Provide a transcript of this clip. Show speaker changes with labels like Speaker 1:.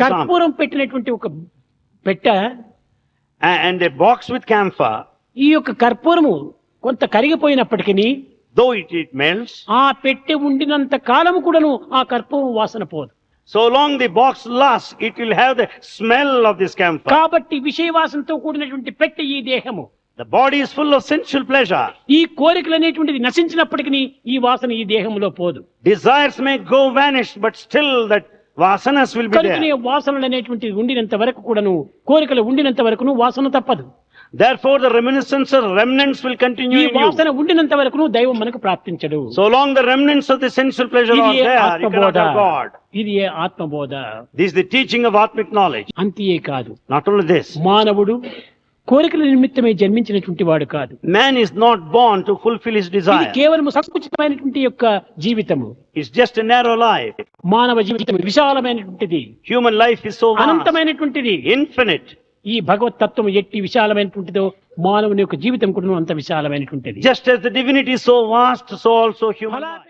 Speaker 1: కర్పూరం పెట్టినటువంటి ఒక పెట్టె
Speaker 2: and a box with camphor,
Speaker 1: ఈ యొక్క కర్పూరము కొంత కరిగిపోయినప్పటికీ
Speaker 2: though it melts,
Speaker 1: ఆ పెట్టె ఉండినంత కాలం కూడాను ఆ కర్పూరం వాసన పోదు.
Speaker 2: so long the box lasts, it will have the smell of this camphor.
Speaker 1: కాబట్టి విషయవాసనతో కూడినటువంటి పెట్టె ఈ దేహము.
Speaker 2: The body is full of sensual pleasure.
Speaker 1: ఈ కోరికలు అనేటువంటిది నశించినప్పటికీ ఈ వాసన ఈ దేహంలో పోదు.
Speaker 2: Desires may go vanish, but still that vasanas will be
Speaker 1: కనుకనే
Speaker 2: there.
Speaker 1: వాసనలు అనేటువంటిది ఉండినంత వరకు కూడాను, కోరికలు ఉండినంత వరకును వాసన తప్పదు.
Speaker 2: Therefore the reminiscence or remnants will continue
Speaker 1: ఈ
Speaker 2: in you.
Speaker 1: వాసన ఉండినంత వరకును దైవం మనకు ప్రాప్తించడు.
Speaker 2: So long the remnants of the sensual pleasure are
Speaker 1: ఇది
Speaker 2: there, you cannot
Speaker 1: ఆత్మబోధ.
Speaker 2: have God.
Speaker 1: ఇది ఆత్మబోధ.
Speaker 2: This is the teaching of Atmic knowledge.
Speaker 1: అంతే కాదు,
Speaker 2: Not only this,
Speaker 1: మానవుడు కోరికల నిమిత్తమే జన్మించినటువంటి వాడు కాదు.
Speaker 2: man is not born to fulfill his
Speaker 1: ఇది
Speaker 2: desire.
Speaker 1: కేవలం సంకుచితమైనటువంటి యొక్క జీవితము.
Speaker 2: It's just a narrow life.
Speaker 1: మానవ జీవితం విశాలమైనటువంటిది,
Speaker 2: Human life is so vast,
Speaker 1: అనంతమైనటువంటిది.
Speaker 2: infinite.
Speaker 1: ఈ భగవత్ తత్వం ఎట్టి విశాలమైనటువంటిదో మానవుని యొక్క జీవితం కూడా అంత విశాలమైనటువంటిది.
Speaker 2: Just as the divinity is so vast, so also human life.